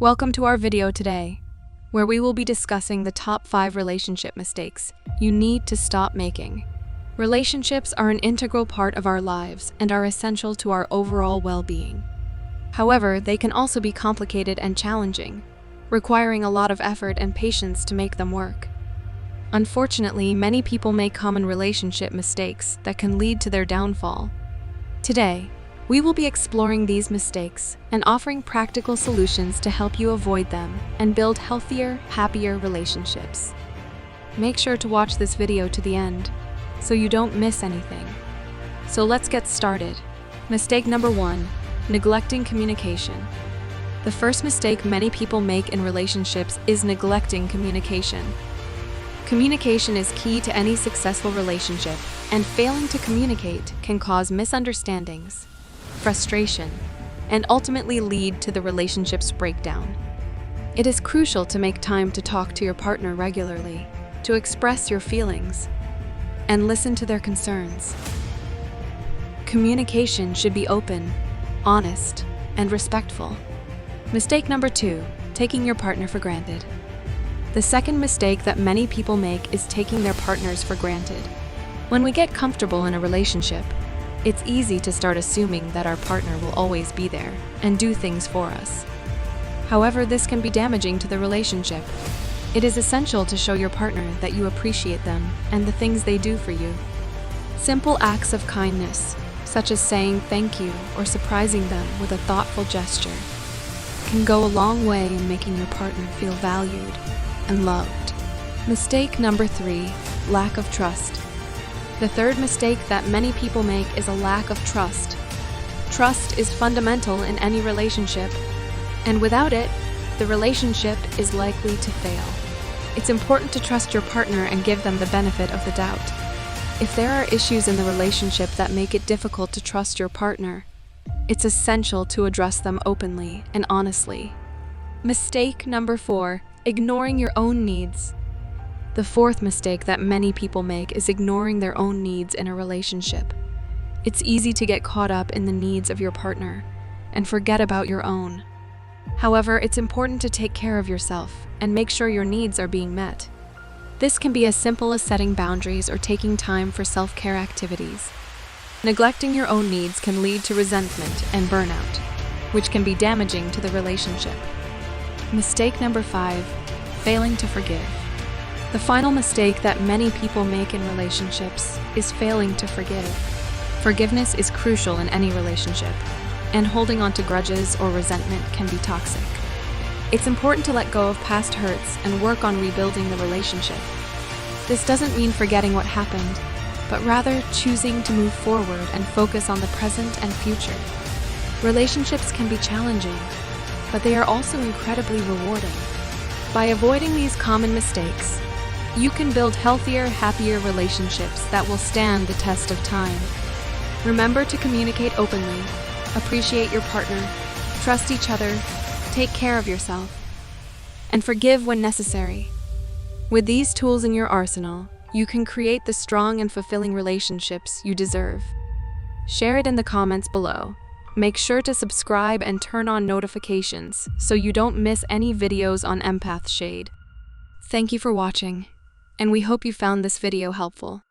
Welcome to our video today, where we will be discussing the top 5 relationship mistakes you need to stop making. Relationships are an integral part of our lives and are essential to our overall well-being. However, they can also be complicated and challenging, requiring a lot of effort and patience to make them work. Unfortunately, many people make common relationship mistakes that can lead to their downfall. Today, we will be exploring these mistakes and offering practical solutions to help you avoid them and build healthier, happier relationships. Make sure to watch this video to the end so you don't miss anything. So let's get started. Mistake number 1, neglecting communication. The first mistake many people make in relationships is neglecting communication. Communication is key to any successful relationship, and failing to communicate can cause misunderstandings, frustration, and ultimately lead to the relationship's breakdown. It is crucial to make time to talk to your partner regularly, to express your feelings, and listen to their concerns. Communication should be open, honest, and respectful. Mistake number 2, taking your partner for granted. The second mistake that many people make is taking their partners for granted. When we get comfortable in a relationship, it's easy to start assuming that our partner will always be there and do things for us. However, this can be damaging to the relationship. It is essential to show your partner that you appreciate them and the things they do for you. Simple acts of kindness, such as saying thank you or surprising them with a thoughtful gesture, can go a long way in making your partner feel valued and loved. Mistake number 3, lack of trust. The third mistake that many people make is a lack of trust. Trust is fundamental in any relationship, and without it, the relationship is likely to fail. It's important to trust your partner and give them the benefit of the doubt. If there are issues in the relationship that make it difficult to trust your partner, it's essential to address them openly and honestly. Mistake number 4, ignoring your own needs. The fourth mistake that many people make is ignoring their own needs in a relationship. It's easy to get caught up in the needs of your partner and forget about your own. However, it's important to take care of yourself and make sure your needs are being met. This can be as simple as setting boundaries or taking time for self-care activities. Neglecting your own needs can lead to resentment and burnout, which can be damaging to the relationship. Mistake number 5, failing to forgive. The final mistake that many people make in relationships is failing to forgive. Forgiveness is crucial in any relationship, and holding on to grudges or resentment can be toxic. It's important to let go of past hurts and work on rebuilding the relationship. This doesn't mean forgetting what happened, but rather choosing to move forward and focus on the present and future. Relationships can be challenging, but they are also incredibly rewarding. By avoiding these common mistakes, you can build healthier, happier relationships that will stand the test of time. Remember to communicate openly, appreciate your partner, trust each other, take care of yourself, and forgive when necessary. With these tools in your arsenal, you can create the strong and fulfilling relationships you deserve. Share it in the comments below. Make sure to subscribe and turn on notifications so you don't miss any videos on Empath Shade. Thank you for watching, and we hope you found this video helpful.